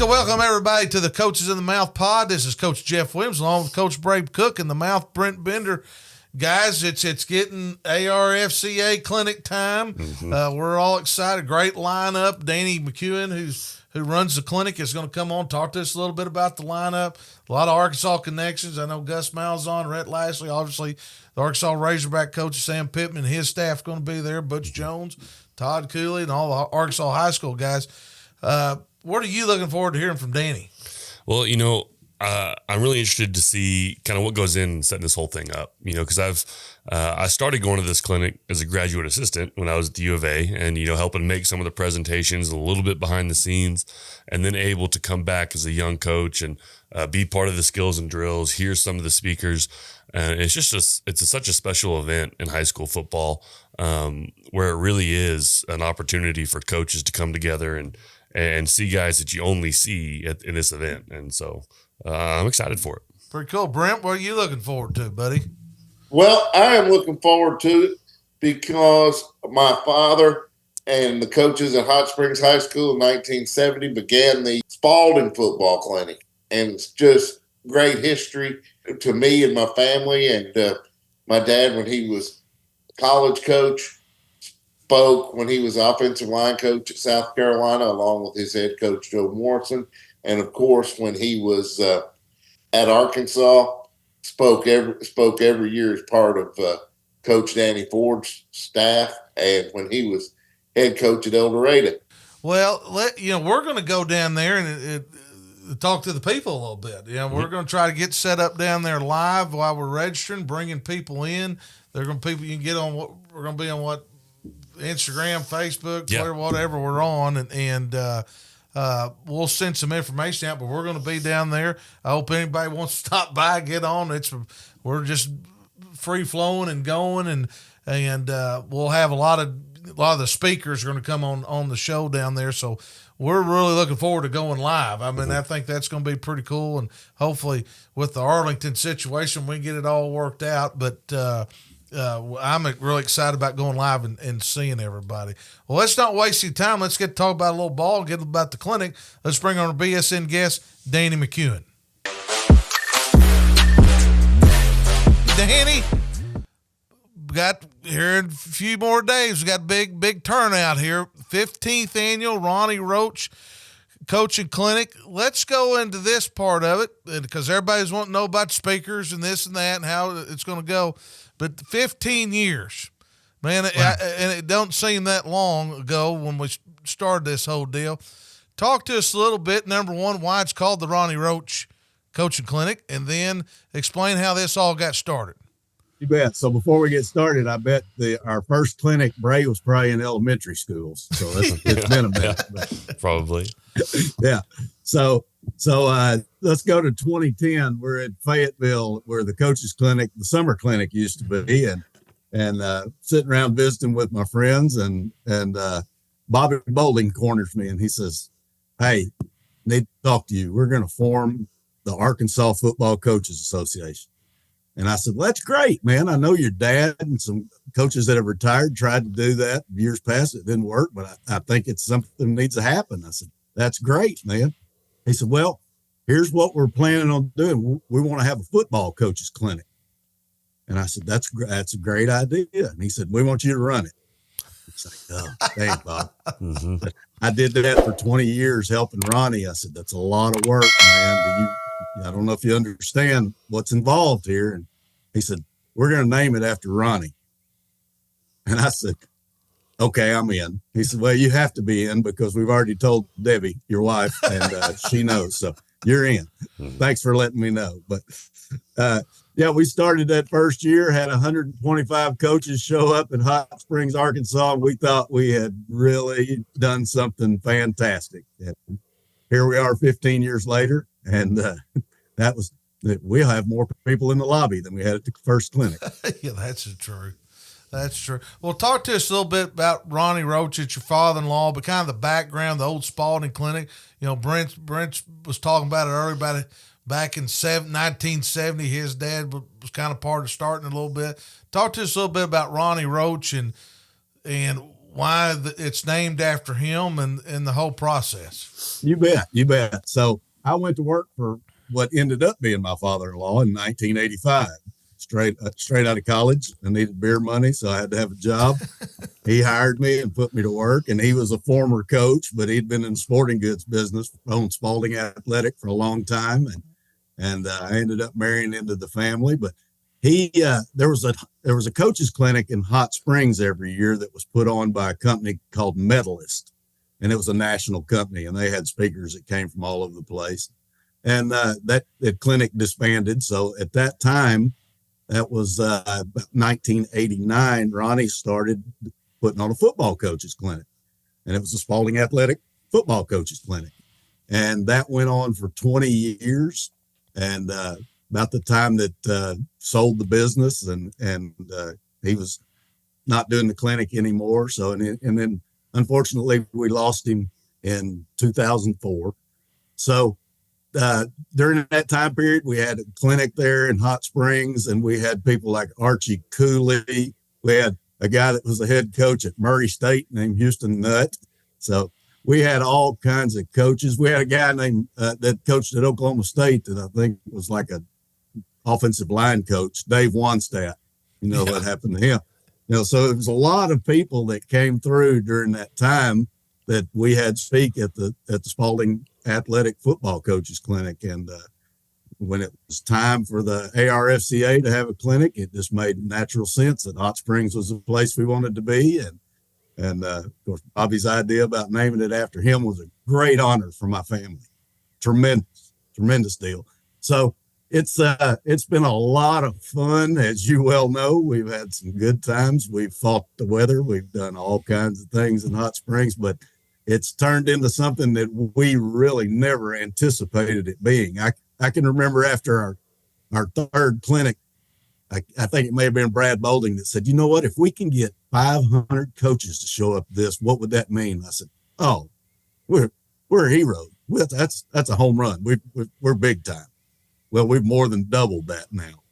to welcome everybody to the Coaches in the Mouth pod. This is Coach Jeff Williams along with Coach Brave Cook and the Mouth Brent Bender. Guys, it's getting ARFCA clinic time. We're all excited. Great lineup. Danny McCuin, who runs the clinic, is going to come on, talk to us a little bit about the lineup. A lot of Arkansas connections. I know Gus Malzahn, Rhett Lashley, obviously the Arkansas Razorback coach, Sam Pittman, his staff going to be there. Butch Jones, Todd Cooley, and all the Arkansas high school guys. What are you looking forward to hearing from Danny? Well, I'm really interested to see kind of what goes in setting this whole thing up, because I started going to this clinic as a graduate assistant when I was at the U of A and, helping make some of the presentations a little bit behind the scenes, and then able to come back as a young coach and be part of the skills and drills, hear some of the speakers. It's such a special event in high school football, where it really is an opportunity for coaches to come together and see guys that you only see in this event. And so I'm excited for it. Pretty cool. Brent, what are you looking forward to, buddy? Well, I am looking forward to it because my father and the coaches at Hot Springs High School in 1970 began the Spalding Football Clinic. And it's just great history to me and my family. And my dad, when he was college coach, spoke when he was offensive line coach at South Carolina, along with his head coach, Joe Morrison. And, of course, when he was at Arkansas, spoke every year as part of Coach Danny Ford's staff, and when he was head coach at El Dorado. Well, we're going to go down there and talk to the people a little bit. We're going to try to get set up down there live while we're registering, bringing people in. They're going to people you can get on what we're going to be on Instagram, Facebook, Twitter, whatever we're on, and we'll send some information out. But we're going to be down there. I hope anybody wants to stop by, get on. We're just free flowing and going, and we'll have a lot of the speakers are going to come on the show down there. So we're really looking forward to going live. I mean, I think that's going to be pretty cool, and hopefully with the Arlington situation, we get it all worked out. But I'm really excited about going live and seeing everybody. Well, let's not waste your time. Let's get to talk about a little ball, get about the clinic. Let's bring on our BSN guest, Danny McCuin. Danny, got here in a few more days. We got big turnout here. 15th annual Ronnie Roach coaching clinic. Let's go into this part of it because everybody's wanting to know about speakers and this and that and how it's going to go. But 15 years, man, wow. And it don't seem that long ago when we started this whole deal. Talk to us a little bit, number one, why it's called the Ronnie Roach Coaching Clinic, and then explain how this all got started. You bet. So before we get started, I bet our first clinic, Bray, was probably in elementary schools. So it's been a minute. Yeah, probably. Yeah. So let's go to 2010. We're at Fayetteville, where the coaches clinic, the summer clinic used to be, and sitting around visiting with my friends, and Bobby Boulding corners me and he says, "Hey, need to talk to you. We're going to form the Arkansas Football Coaches Association." And I said, "Well, that's great, man. I know your dad and some coaches that have retired tried to do that years past. It didn't work, but I think it's something that needs to happen." I said, "That's great, man." He said, "Well, here's what we're planning on doing. We want to have a football coaches clinic." And I said, that's a great idea. And he said, "We want you to run it." It's like, "Oh, thanks, Bob." Mm-hmm. I did that for 20 years helping Ronnie. I said, "That's a lot of work, man. I don't know if you understand what's involved here." And he said, "We're going to name it after Ronnie." And I said, "Okay, I'm in." He said, "Well, you have to be in because we've already told Debbie, your wife, and she knows. So you're in." Thanks for letting me know. But we started that first year, had 125 coaches show up in Hot Springs, Arkansas. And we thought we had really done something fantastic. And here we are 15 years later. And we'll have more people in the lobby than we had at the first clinic. Yeah, that's true. That's true. Well, talk to us a little bit about Ronnie Roach. It's your father-in-law, but kind of the background, the old Spalding Clinic. Brent was talking about it earlier, about it back in 1970. His dad was kind of part of starting a little bit. Talk to us a little bit about Ronnie Roach and why it's named after him and the whole process? You bet. So I went to work for what ended up being my father-in-law in 1985. Straight out of college, I needed beer money, so I had to have a job. He hired me and put me to work, and he was a former coach, but he'd been in the sporting goods business, owned Spalding Athletic for a long time, and I ended up marrying into the family. But there was a coaches clinic in Hot Springs every year that was put on by a company called Medalist, and it was a national company, and they had speakers that came from all over the place. And that clinic disbanded. So at that time, that was about 1989, Ronnie started putting on a football coaches clinic, and it was the Spalding Athletic Football Coaches Clinic. And that went on for 20 years. And about the time that sold the business and he was not doing the clinic anymore. So, and then unfortunately we lost him in 2004. So during that time period, we had a clinic there in Hot Springs, and we had people like Archie Cooley. We had a guy that was the head coach at Murray State named Houston Nutt. So we had all kinds of coaches. We had a guy named that coached at Oklahoma State that I think was like a offensive line coach, Dave Wanstadt. You know what happened to him. So it was a lot of people that came through during that time that we had speak at the Spalding Athletic Football Coaches Clinic. And when it was time for the ARFCA to have a clinic, it just made natural sense that Hot Springs was the place we wanted to be. And of course, Bobby's idea about naming it after him was a great honor for my family. Tremendous deal. So it's been a lot of fun. As you well know, we've had some good times. We've fought the weather. We've done all kinds of things in Hot Springs, but it's turned into something that we really never anticipated it being. I can remember after our third clinic, I think it may have been Brad Bolding that said, you know what, if we can get 500 coaches to show up this, what would that mean? I said, oh, we're heroes. That's a home run. We're big time. Well, we've more than doubled that now.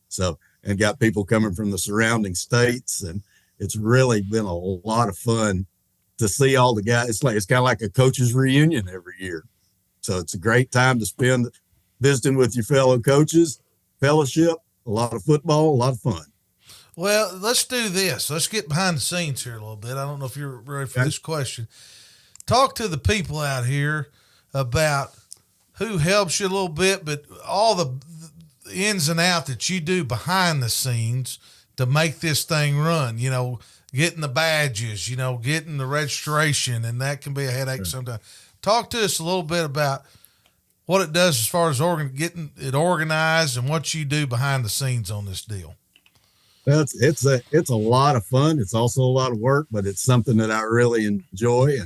So, and got people coming from the surrounding states, and it's really been a lot of fun to see all the guys. It's kind of like a coaches reunion every year. So it's a great time to spend visiting with your fellow coaches, fellowship, a lot of football, a lot of fun. Well, let's do this. Let's get behind the scenes here a little bit. I don't know if you're ready for this question. Talk to the people out here about who helps you a little bit, but all the ins and outs that you do behind the scenes to make this thing run, getting the badges, getting the registration, and that can be a headache sometimes. Talk to us a little bit about what it does as far as getting it organized and what you do behind the scenes on this deal. Well, it's a lot of fun. It's also a lot of work, but it's something that I really enjoy.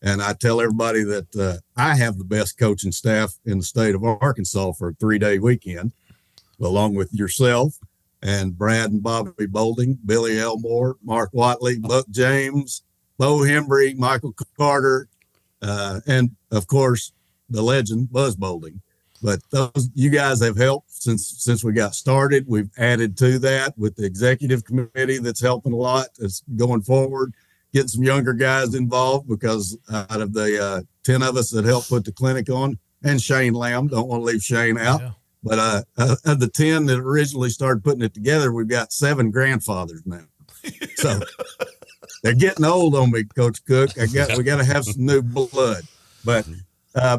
And I tell everybody that I have the best coaching staff in the state of Arkansas for a 3-day weekend, along with yourself and Brad and Bobby Bolding, Billy Elmore, Mark Watley, Buck James, Bo Hembry, Michael Carter, and of course the legend Buzz Bolding. But you guys have helped since we got started. We've added to that with the executive committee that's helping a lot. It's going forward, getting some younger guys involved, because out of the 10 of us that helped put the clinic on, and Shane Lamb, don't want to leave Shane out. Yeah. But of the 10 that originally started putting it together, we've got 7 grandfathers now. So they're getting old on me, Coach Cook. We got to have some new blood. But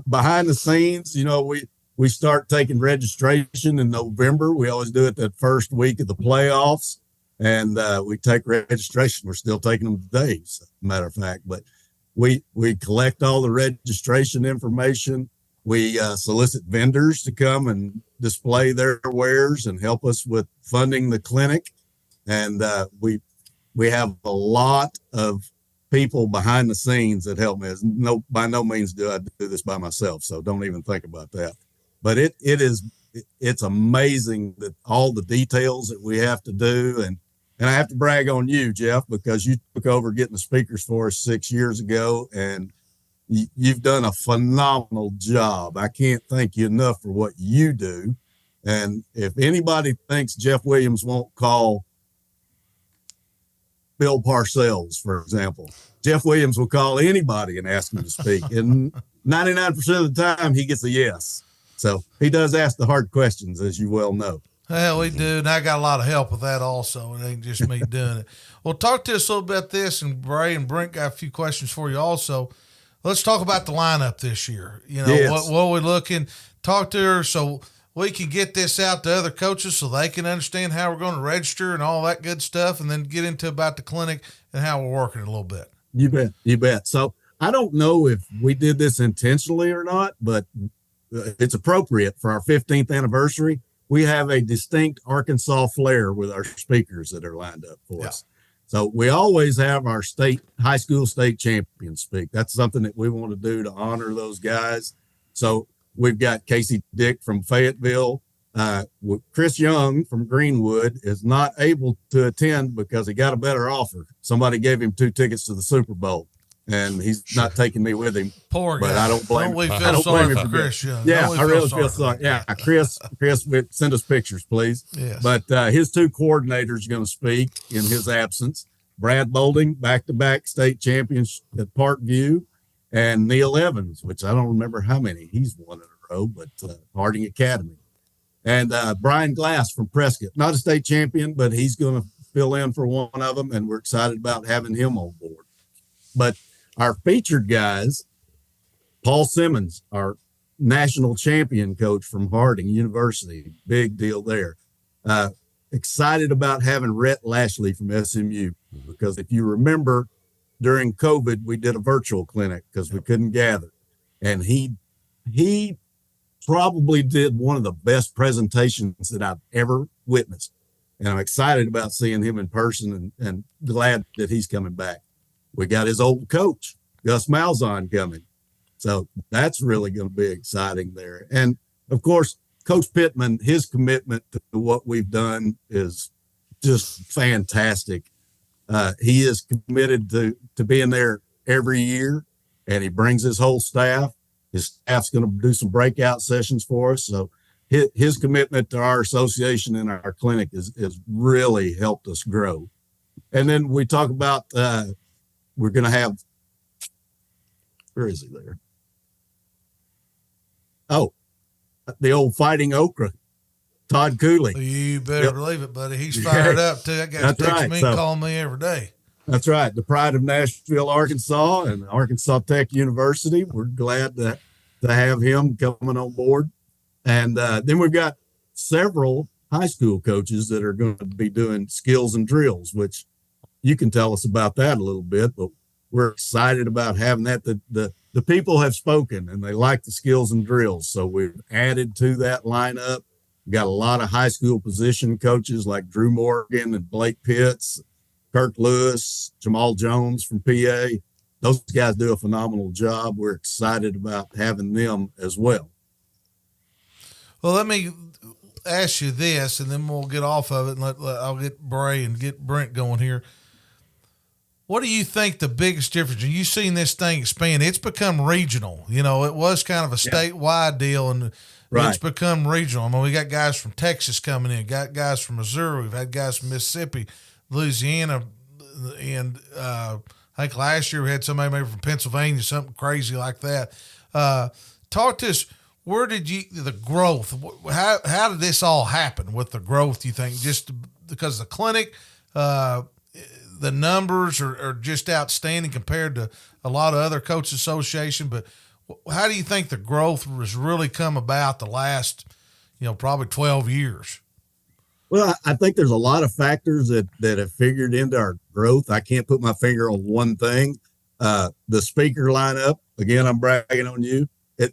behind the scenes, we start taking registration in November. We always do it that first week of the playoffs, and we take registration. We're still taking them today, as a matter of fact. But we collect all the registration information. We solicit vendors to come and display their wares and help us with funding the clinic. And we have a lot of people behind the scenes that help me. By no means do I do this by myself, so don't even think about that. But it's amazing that all the details that we have to do. And I have to brag on you, Jeff, because you took over getting the speakers for us 6 years ago, and you've done a phenomenal job. I can't thank you enough for what you do. And if anybody thinks Jeff Williams won't call Bill Parcells, for example. Jeff Williams will call anybody and ask him to speak. And 99% of the time, he gets a yes. So he does ask the hard questions, as you well know. Well, we do, and I got a lot of help with that also. It ain't just me doing it. Well, talk to us a little bit about this, and Bray and Brent got a few questions for you also. Let's talk about the lineup this year. You know, Yes. what we're looking. Talk to her so we can get this out to other coaches so they can understand how we're going to register and all that good stuff, and then get into about the clinic and how we're working it a little bit. You bet. You bet. So I don't know if we did this intentionally or not, but it's appropriate for our 15th anniversary. We have a distinct Arkansas flair with our speakers that are lined up for us. So we always have our high school state champions speak. That's something that we want to do to honor those guys. So we've got Casey Dick from Fayetteville. Chris Young from Greenwood is not able to attend because he got a better offer. Somebody gave him 2 tickets to the Super Bowl, and he's not taking me with him. Poor guy. But I don't blame him. We I feel don't sorry blame for him Chris Young. Yeah, Don't we I really feel for sorry. him? Yeah, Chris, send us pictures, please. Yes. But his 2 coordinators are going to speak in his absence. Brad Bolding, back-to-back state champions at Parkview, and Neil Evans, which I don't remember how many he's won in a row, but Harding Academy. And Brian Glass from Prescott, not a state champion, but he's going to fill in for one of them, and we're excited about having him on board. But our featured guys, Paul Simmons, our national champion coach from Harding University, big deal there. Excited about having Rhett Lashley from SMU, because if you remember, during COVID, we did a virtual clinic because we couldn't gather. And he probably did one of the best presentations that I've ever witnessed. And I'm excited about seeing him in person and glad that he's coming back. We got his old coach, Gus Malzahn, coming. So that's really going to be exciting there. And of course, Coach Pittman, his commitment to what we've done is just fantastic. He is committed to being there every year, and he brings his whole staff. His staff's going to do some breakout sessions for us. So his commitment to our association and our clinic is really helped us grow. And then we talk about we're going to have, where is he there? Oh, the old Fighting Okra, Todd Cooley. You better believe it, buddy. He's fired up too. That guy texts me and calls me every day. That's right. The pride of Nashville, Arkansas, and Arkansas Tech University. We're glad to have him coming on board. And then we've got several high school coaches that are going to be doing skills and drills, which you can tell us about that a little bit, but we're excited about having that. The people have spoken and they like the skills and drills. So we've added to that lineup. We've got a lot of high school position coaches like Drew Morgan and Blake Pitts, Kirk Lewis, Jamal Jones from PA. Those guys do a phenomenal job. We're excited about having them as well. Well, let me ask you this, and then we'll get off of it, and I'll get Bray and get Brent going here. What do you think the biggest difference? You've seen this thing expand. It's become regional. You know, it was kind of a statewide deal, and it's become regional. I mean, we got guys from Texas coming in, got guys from Missouri. We've had guys from Mississippi, Louisiana, and I think last year we had somebody maybe from Pennsylvania, something crazy like that. Talk to us. Where did the growth? How did this all happen with the growth? You think just because the clinic, the numbers are just outstanding compared to a lot of other coaches association, but how do you think the growth has really come about the last, probably 12 years? Well, I think there's a lot of factors that have figured into our growth. I can't put my finger on one thing. The speaker lineup, again, I'm bragging on you.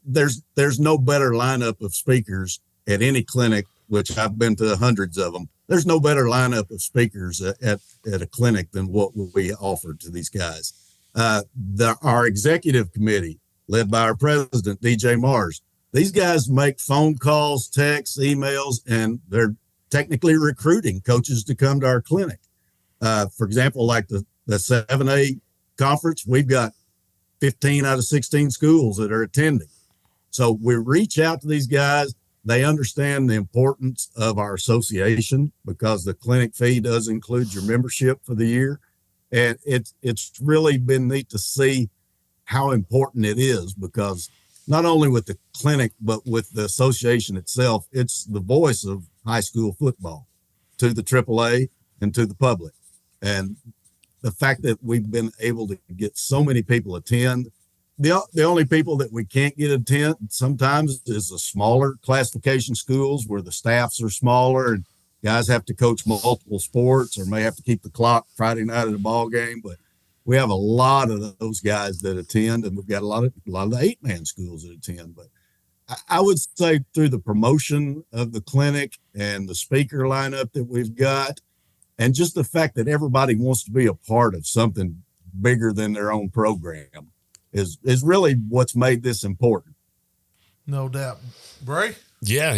There's no better lineup of speakers at any clinic, which I've been to hundreds of them. There's no better lineup of speakers at a clinic than what we offer to these guys. Our executive committee, led by our president, DJ Mars, these guys make phone calls, texts, emails, and they're technically recruiting coaches to come to our clinic. For example, like the 7A conference, we've got 15 out of 16 schools that are attending. So we reach out to these guys. They understand the importance of our association because the clinic fee does include your membership for the year. And it's really been neat to see how important it is, because not only with the clinic, but with the association itself, it's the voice of high school football to the AAA and to the public. And the fact that we've been able to get so many people attend, the only people that we can't get attend sometimes is the smaller classification schools where the staffs are smaller and guys have to coach multiple sports or may have to keep the clock Friday night at a ball game. But we have a lot of those guys that attend, and we've got a lot of the 8-man schools that attend. But I would say through the promotion of the clinic and the speaker lineup that we've got, and just the fact that everybody wants to be a part of something bigger than their own program is really what's made this important. No doubt. Bray? Yeah,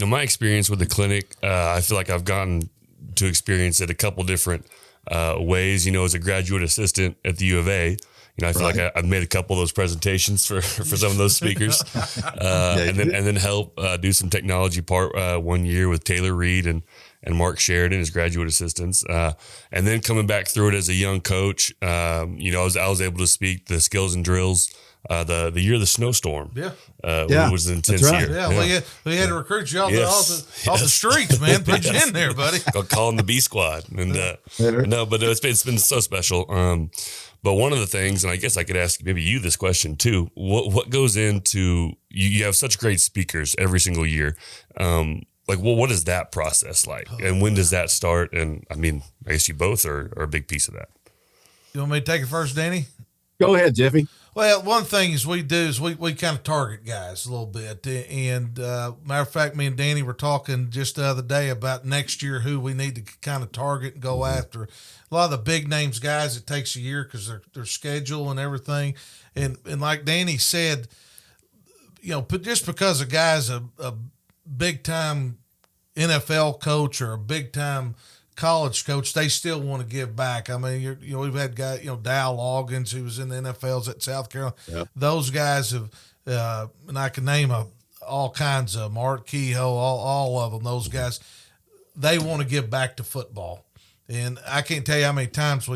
my experience with the clinic, I feel like I've gotten to experience it a couple different ways. As a graduate assistant at the U of A, I feel like I've made a couple of those presentations for some of those speakers, and then help do some technology part 1 year with Taylor Reed and Mark Sheridan as graduate assistants, and then coming back through it as a young coach. I was able to speak the skills and drills. The year of the snowstorm, it was an intense year. Yeah, we had to recruit you off the streets, man. Put you in there, buddy. Call them the B squad, and no, but it's been so special. But one of the things, and I guess I could ask maybe you this question too: what goes into you have such great speakers every single year? What is that process like, and when does that start? And I guess you both are a big piece of that. You want me to take it first, Danny? Go ahead, Jeffy. Well, one thing we do is we kind of target guys a little bit. And matter of fact, me and Danny were talking just the other day about next year who we need to kind of target and go after. A lot of the big names guys, it takes a year because their schedule and everything. And like Danny said, just because a guy's a big time NFL coach or a big time college coach, they still want to give back. We've had guys, Dow Loggins, who was in the NFLs at South Carolina. Yep. Those guys have, and I can name all kinds of Mark Kehoe, all of them. Those guys, they want to give back to football, and I can't tell you how many times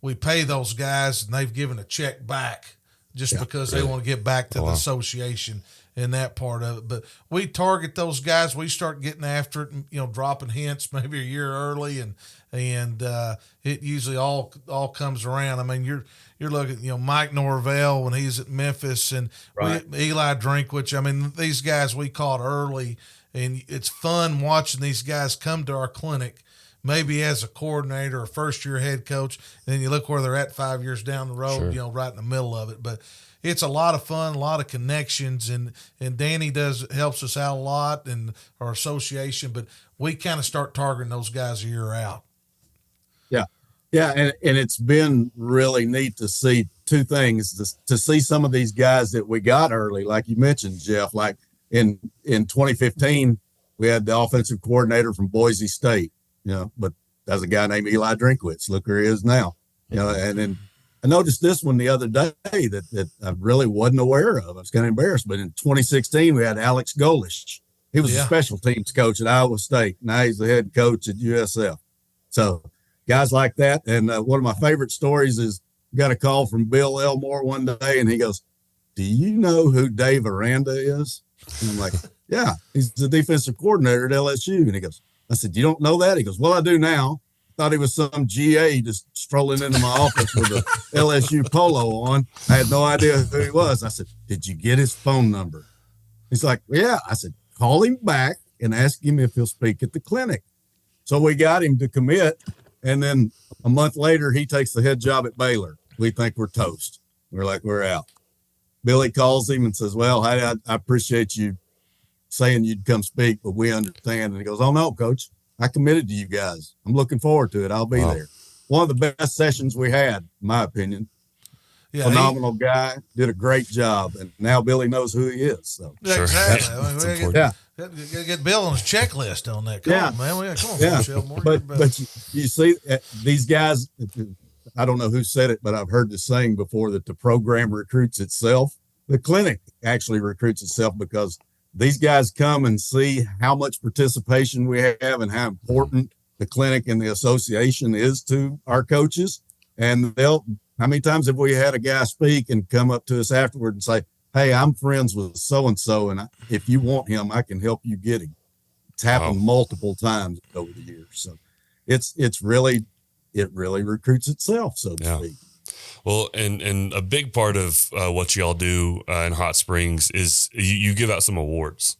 we pay those guys and they've given a check back just because they want to give back to the association in that part of it. But we target those guys. We start getting after it and, dropping hints maybe a year early, and it usually all comes around. You're looking at, Mike Norvell when he's at Memphis, and Eli Drinkwitz. These guys we caught early, and it's fun watching these guys come to our clinic, maybe as a coordinator or first-year head coach, and then you look where they're at 5 years down the road, right in the middle of it. But it's a lot of fun, a lot of connections, and Danny helps us out a lot in our association, but we kind of start targeting those guys a year out. Yeah, and it's been really neat to see two things, to see some of these guys that we got early, like you mentioned, Jeff, like in 2015, we had the offensive coordinator from Boise State, but there's a guy named Eli Drinkwitz. Look where he is now, and then I noticed this one the other day that I really wasn't aware of. I was kind of embarrassed. But in 2016, we had Alex Golish. He was a special teams coach at Iowa State. Now he's the head coach at USF. So guys like that. And one of my favorite stories is got a call from Bill Elmore one day, and he goes, "Do you know who Dave Aranda is?" And I'm like, "Yeah, he's the defensive coordinator at LSU." And he goes, I said, "You don't know that?" He goes, "Well, I do now." Thought he was some GA just strolling into my office with a LSU polo on. I had no idea who he was. I said, "Did you get his phone number?" He's like, "Yeah." I said, "Call him back and ask him if he'll speak at the clinic." So we got him to commit. And then a month later, he takes the head job at Baylor. We think we're toast. We're like, we're out. Billy calls him and says, "Well, I appreciate you saying you'd come speak, but we understand." And he goes, "Oh, no, coach. I committed to you guys. I'm looking forward to it. I'll be there." One of the best sessions we had, in my opinion. Yeah, phenomenal guy, did a great job, and now Billy knows who he is. So exactly. Get Bill on his checklist on that. Come on, man. Come on, Michelle Moore. But you see, these guys. I don't know who said it, but I've heard the saying before that the program recruits itself. The clinic actually recruits itself because these guys come and see how much participation we have and how important the clinic and the association is to our coaches. And how many times have we had a guy speak and come up to us afterward and say, "Hey, I'm friends with so-and-so, and if you want him, I can help you get him." It's happened multiple times over the years. So it really recruits itself, so to speak. Well, and a big part of what y'all do in Hot Springs is you give out some awards,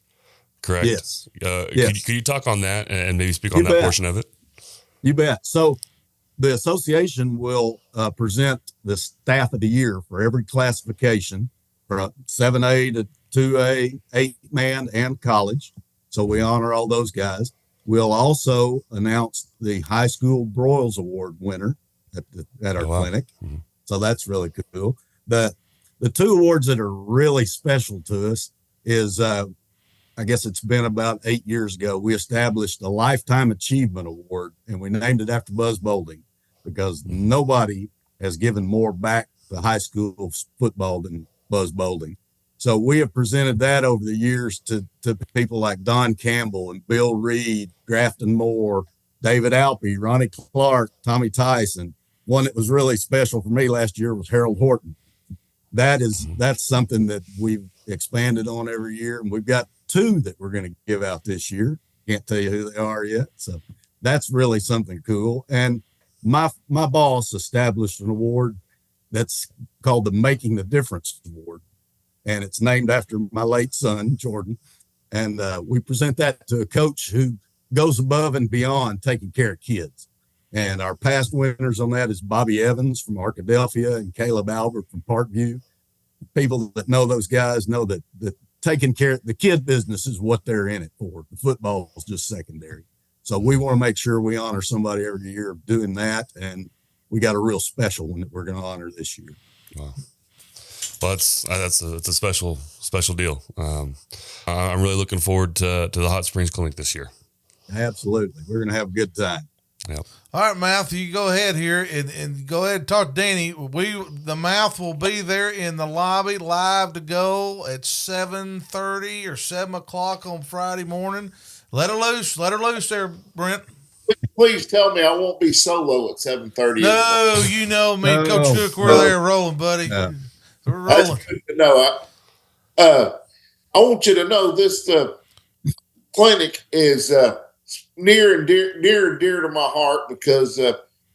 correct? Yes. Could you talk on that and maybe speak on that portion of it? You bet. So the association will present the staff of the year for every classification from 7A to 2A, 8-man, and college. So we honor all those guys. We'll also announce the high school Broyles Award winner at our clinic. Mm-hmm. So that's really cool. The two awards that are really special to us is, I guess it's been about 8 years ago, we established a Lifetime Achievement Award, and we named it after Buzz Boulding because nobody has given more back to high school football than Buzz Boulding. So we have presented that over the years to people like Don Campbell and Bill Reed, Grafton Moore, David Alpe, Ronnie Clark, Tommy Tyson. One that was really special for me last year was Harold Horton. That's something that we've expanded on every year, and we've got 2 that we're going to give out this year. Can't tell you who they are yet, so that's really something cool. And my boss established an award that's called the Making the Difference Award, and it's named after my late son, Jordan. And we present that to a coach who goes above and beyond taking care of kids. And our past winners on that is Bobby Evans from Arkadelphia and Caleb Albert from Parkview. People that know those guys know that taking care of the kid business is what they're in it for. The football is just secondary. So we want to make sure we honor somebody every year of doing that. And we got a real special one that we're going to honor this year. Wow. Well, it's a special deal. I'm really looking forward to the Hot Springs Clinic this year. Absolutely. We're going to have a good time. Yep. All right, Mouth, you go ahead here and go ahead and talk to Danny. The Mouth will be there in the lobby live to go at 7:30 or 7 o'clock on Friday morning. Let her loose there, Brent. Please tell me I won't be solo at 7:30. No, you know me, Coach Cook, we're there rolling, buddy. No. We're rolling. That's good to know. I want you to know this clinic is near and dear to my heart because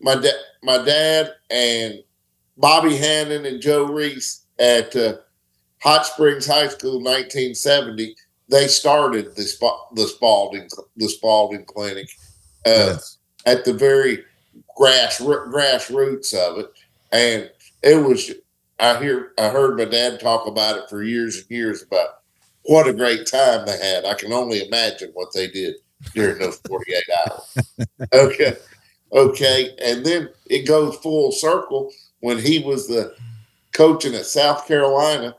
my dad and Bobby Hannon and Joe Reese at Hot Springs High School, 1970. They started the Spalding Clinic at the very grassroots of it, and it was. I heard my dad talk about it for years and years about what a great time they had. I can only imagine what they did during those 48 hours. Okay. And then it goes full circle. When he was the coaching at South Carolina,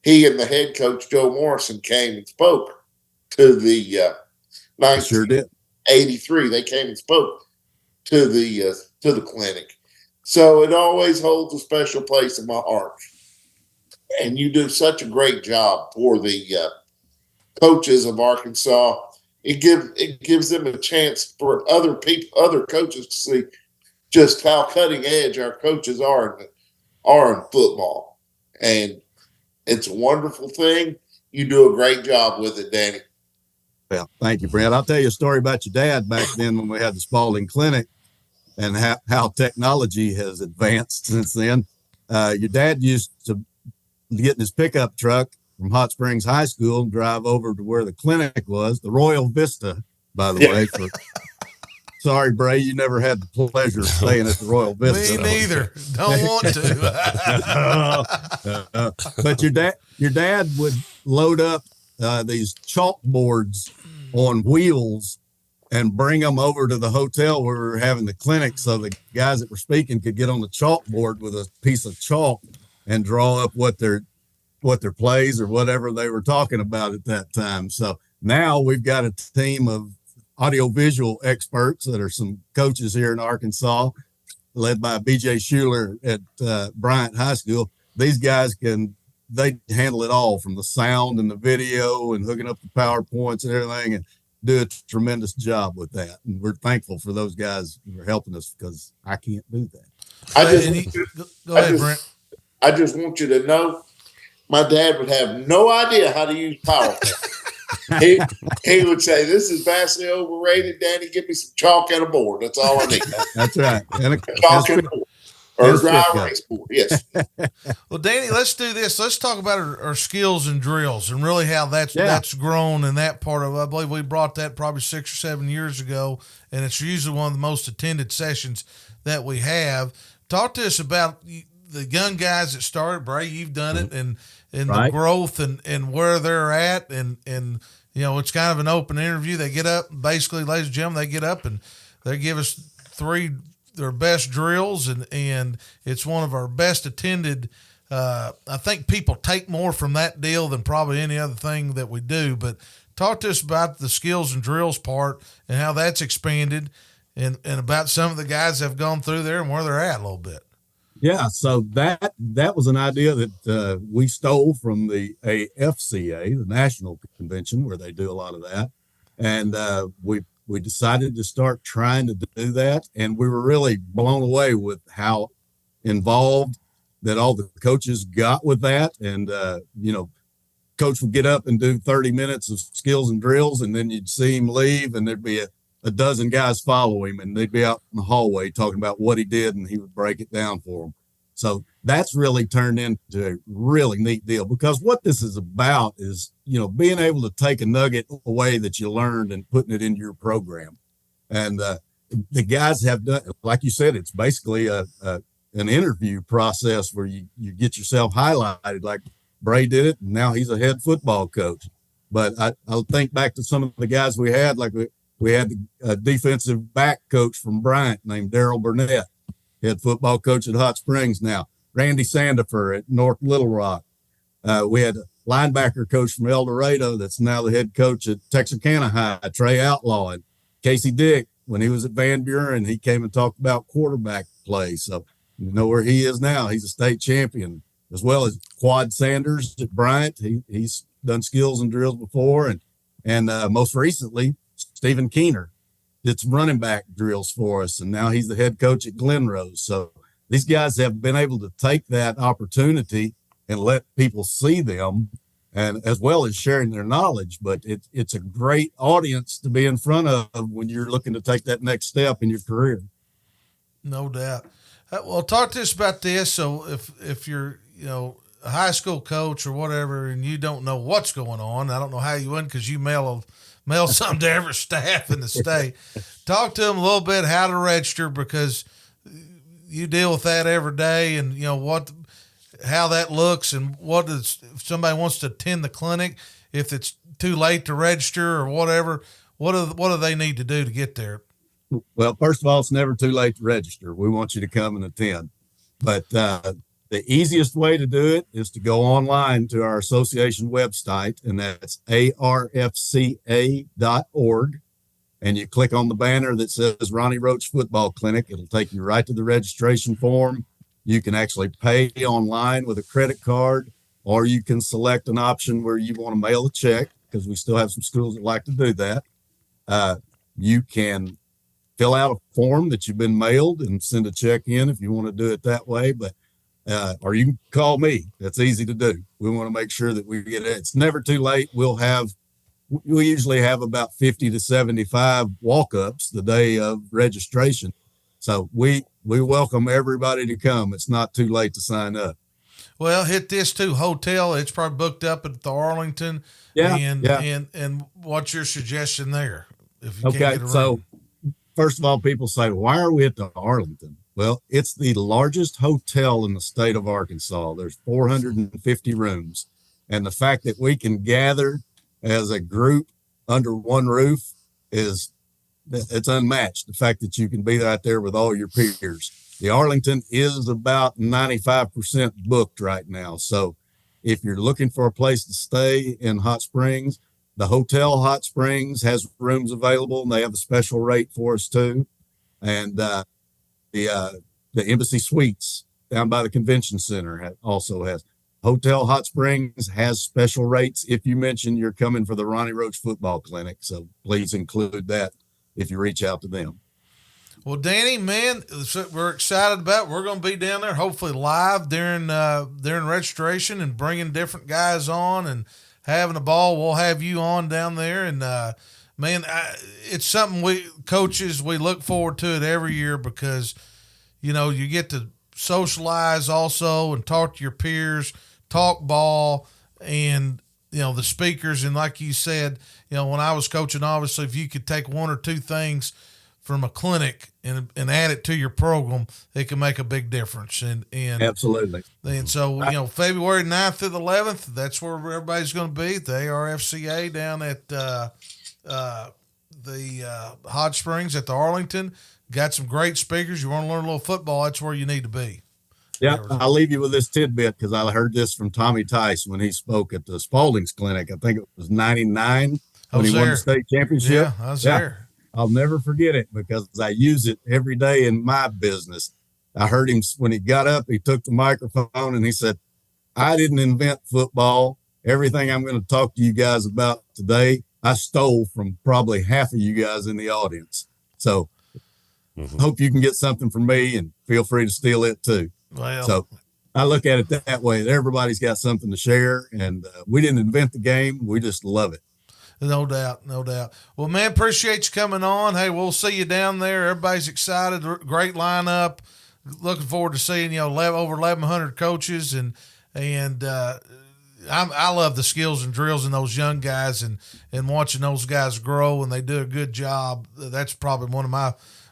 he and the head coach, Joe Morrison, came and spoke to the 1983. They came and spoke to the clinic. So it always holds a special place in my heart. And you do such a great job for the coaches of Arkansas. It gives them a chance for other coaches to see just how cutting edge our coaches are in football. And it's a wonderful thing. You do a great job with it, Danny. Well, thank you, Brent. I'll tell you a story about your dad back then when we had the Spalding Clinic and how technology has advanced since then. Your dad used to get in his pickup truck from Hot Springs High School and drive over to where the clinic was, the Royal Vista, by the way. Sorry, Bray, you never had the pleasure of staying at the Royal Vista. Me neither. Don't want to. But your dad would load up these chalkboards on wheels and bring them over to the hotel where we were having the clinic so the guys that were speaking could get on the chalkboard with a piece of chalk and draw up what their plays or whatever they were talking about at that time. So now we've got a team of audiovisual experts that are some coaches here in Arkansas, led by BJ Schuler at Bryant High School. These guys they handle it all, from the sound and the video and hooking up the PowerPoints and everything. And do a tremendous job with that. And we're thankful for those guys who are helping us because I can't do that. I just, Go ahead, Brent. I just want you to know, my dad would have no idea how to use PowerPoint. he would say, "This is vastly overrated, Danny. Give me some chalk and a board. That's all I need." That's right. And Chalk and a board. Or a dry erase board. Yes. Well, Danny, let's do this. Let's talk about our skills and drills and really how that's grown in that part of it. I believe we brought that probably 6 or 7 years ago, and it's usually one of the most attended sessions that we have. Talk to us about the young guys that started. Bray, you've done it, and the growth and where they're at, and you know, it's kind of an open interview. They get up, basically, ladies and gentlemen, they get up and they give us their best drills, and it's one of our best attended. I think people take more from that deal than probably any other thing that we do. But talk to us about the skills and drills part and how that's expanded, and about some of the guys that have gone through there and where they're at a little bit. Yeah, so that was an idea that we stole from the AFCA, the National Convention, where they do a lot of that, and we decided to start trying to do that, and we were really blown away with how involved that all the coaches got with that. And you know, coach would get up and do 30 minutes of skills and drills, and then you'd see him leave, and there'd be a dozen guys follow him, and they'd be out in the hallway talking about what he did, and he would break it down for them. So that's really turned into a really neat deal, because what this is about is, you know, being able to take a nugget away that you learned and putting it into your program. And the guys have done, like you said, it's basically an interview process where you get yourself highlighted, like Bray did it, and now he's a head football coach. But I'll think back to some of the guys we had, like we had a defensive back coach from Bryant named Daryl Burnett, head football coach at Hot Springs now. Randy Sandifer at North Little Rock. We had a linebacker coach from El Dorado that's now the head coach at Texarkana High, Trey Outlaw. And Casey Dick, when he was at Van Buren, he came and talked about quarterback play. So you know where he is now. He's a state champion, as well as Quad Sanders at Bryant. He's done skills and drills before. And most recently, Stephen Keener did some running back drills for us, and now he's the head coach at Glen Rose. So these guys have been able to take that opportunity and let people see them, and as well as sharing their knowledge. But it's a great audience to be in front of when you're looking to take that next step in your career. No doubt. Well, talk to us about this. So if you're, you know, a high school coach or whatever, and you don't know what's going on, I don't know how you wouldn't, because you mail something to every staff in the state. Talk to them a little bit how to register, because you deal with that every day, and you know how that looks, and if somebody wants to attend the clinic, if it's too late to register or whatever, what do they need to do to get there? Well, first of all, it's never too late to register. We want you to come and attend, but the easiest way to do it is to go online to our association website, and that's arfca.org. And you click on the banner that says Ronnie Roach Football Clinic. It'll take you right to the registration form. You can actually pay online with a credit card, or you can select an option where you want to mail a check, because we still have some schools that like to do that. You can fill out a form that you've been mailed and send a check in if you want to do it that way. But or you can call me. That's easy to do. We want to make sure that we get it. It's never too late. We usually have about 50 to 75 walk-ups the day of registration. So we welcome everybody to come. It's not too late to sign up. Well, hit this too. Hotel, it's probably booked up at the Arlington. Yeah. And what's your suggestion there? If you Okay. Can't get a So room? first of all, people say, why are we at the Arlington? Well, it's the largest hotel in the state of Arkansas. There's 450 rooms. And the fact that we can gather as a group under one roof it's unmatched. The fact that you can be out there with all your peers. The Arlington is about 95% booked right now. So if you're looking for a place to stay in Hot Springs, the Hotel Hot Springs has rooms available, and they have a special rate for us too. And the Embassy Suites down by the convention center also has. Hotel Hot Springs has special rates if you mention you're coming for the Ronnie Roach Football Clinic. So please include that if you reach out to them. Well, Danny, man, we're excited about it. We're going to be down there, hopefully live during registration and bringing different guys on and having a ball. We'll have you on down there, and man, it's something we look forward to it every year because you get to socialize also and talk to your peers, talk ball, and the speakers. And like you said, when I was coaching, obviously, if you could take one or two things from a clinic and add it to your program, it can make a big difference. And absolutely. And so, February 9th through the 11th, that's where everybody's going to be at the ARFCA down at the Hot Springs at the Arlington. Got some great speakers. You want to learn a little football, that's where you need to be. Yeah, I'll leave you with this tidbit because I heard this from Tommy Tice when he spoke at the Spalding's Clinic. I think it was 99 when he won the state championship. Yeah, I was there. I'll never forget it because I use it every day in my business. I heard him when he got up, he took the microphone and he said, I didn't invent football. Everything I'm going to talk to you guys about today, I stole from probably half of you guys in the audience. So hope you can get something from me and feel free to steal it too. Well, so I look at it that way. Everybody's got something to share, and we didn't invent the game. We just love it. No doubt, no doubt. Well, man, appreciate you coming on. Hey, we'll see you down there. Everybody's excited. Great lineup. Looking forward to seeing over 1,100 coaches, and I love the skills and drills in those young guys, and watching those guys grow, and they do a good job. That's probably one of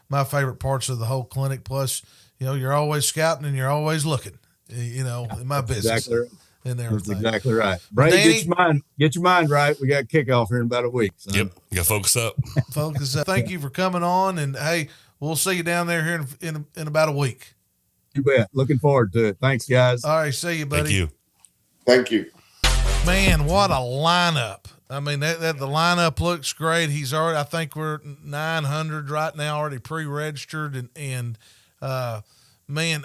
my favorite parts of the whole clinic. Plus, you're always scouting and you're always looking. In my business. Exactly right. And everything. That's exactly right. Brady, Danny, get your mind right. We got kickoff here in about a week. So. Yep. You got to focus up. Focus up. Thank you for coming on. And hey, we'll see you down there here in about a week. You bet. Looking forward to it. Thanks, guys. All right. See you, buddy. Thank you. Thank you. Man, what a lineup. I mean, that the lineup looks great. He's already, I think we're 900 right now, already pre-registered. And man,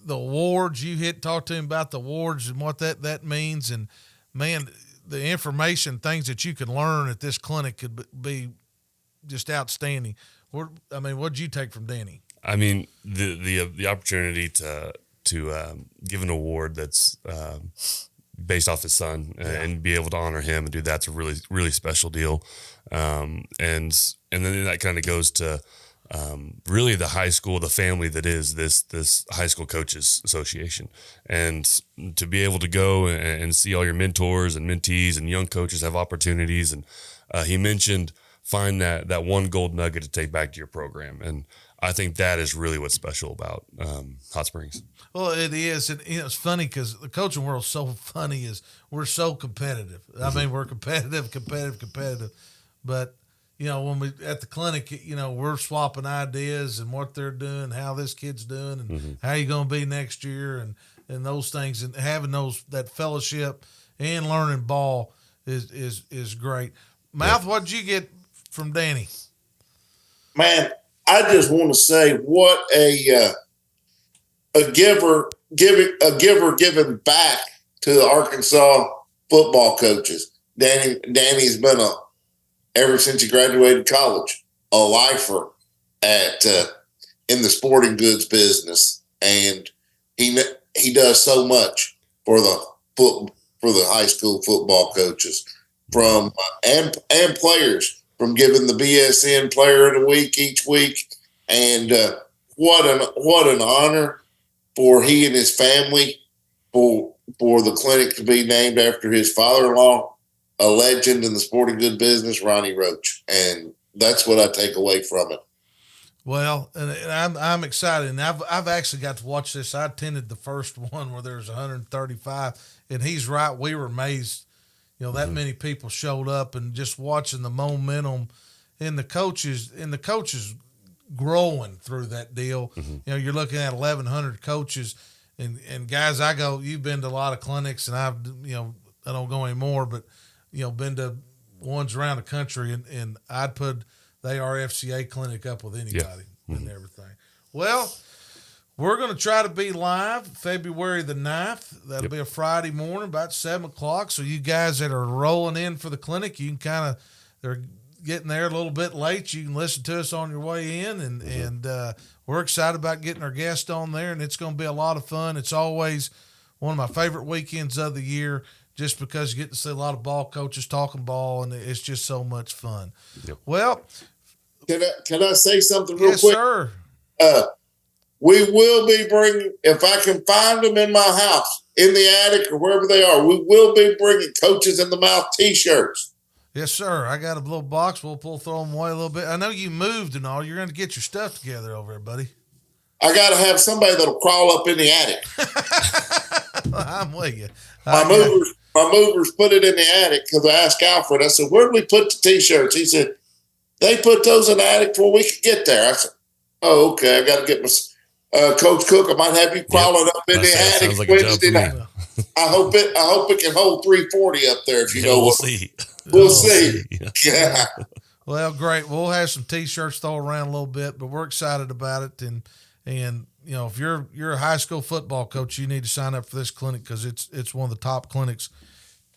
the awards talk to him about the awards and what that means. And man, the information, things that you can learn at this clinic could be just outstanding. What'd you take from Danny? I mean, the opportunity to give an award that's based off his son and be able to honor him and do that's a really, really special deal. And then that kind of goes to really the high school, the family that is this high school coaches association, and to be able to go and see all your mentors and mentees and young coaches have opportunities. And he mentioned find that one gold nugget to take back to your program. And I think that is really what's special about Hot Springs. Well, it is. And it's funny because the coaching world is so funny is we're so competitive. I mean, we're competitive. But, when we at the clinic, we're swapping ideas and what they're doing, how this kid's doing, and how you going to be next year, and those things, and having that fellowship and learning ball is great. Mouth, What'd you get from Danny? Man, I just want to say what a giver giving back to the Arkansas football coaches. Danny's been ever since he graduated college, a lifer in the sporting goods business, and he does so much for the high school football coaches and players, from giving the BSN Player of the Week each week, and what an honor for he and his family for the clinic to be named after his father-in-law, a legend in the sporting good business, Ronnie Roach. And that's what I take away from it. Well, and I'm excited. And I've actually got to watch this. I attended the first one where there was 135, and he's right. We were amazed, that many people showed up, and just watching the momentum in the coaches growing through that deal. You're looking at 1,100 coaches and guys. You've been to a lot of clinics, and I don't go anymore, but been to ones around the country, and I'd put the ARFCA clinic up with anybody and everything. Well, We're going to try to be live February the 9th. That'll be a Friday morning, about 7 o'clock. So you guys that are rolling in for the clinic, you can they're getting there a little bit late. You can listen to us on your way in. And we're excited about getting our guest on there, and it's going to be a lot of fun. It's always one of my favorite weekends of the year just because you get to see a lot of ball coaches talking ball, and it's just so much fun. Yep. Well, can I say something real yes, quick? Sir. We will be bringing, if I can find them in my house, in the attic or wherever they are, we will be bringing Coaches in the Mouth T-shirts. Yes, sir. I got a little box. We'll throw them away a little bit. I know you moved and all. You're going to get your stuff together over there, buddy. I got to have somebody that'll crawl up in the attic. I'm with you. My movers put it in the attic because I asked Alfred. I said, "Where do we put the T-shirts?" He said, "They put those in the attic before we could get there." I said, "Oh, okay. I got to get my Coach Cook. I might have you crawling up in the attic sounds like Wednesday night. I hope it can hold 340 up there. If you know, we'll see. We'll see. Yeah. Well, great. We'll have some T-shirts thrown around a little bit, but we're excited about it. And you know, if you're a high school football coach, you need to sign up for this clinic because it's one of the top clinics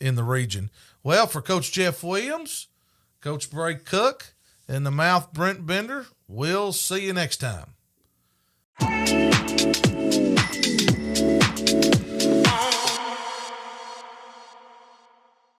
in the region. Well, for Coach Jeff Williams, Coach Bray Cook, and the Mouth Brent Bender, we'll see you next time.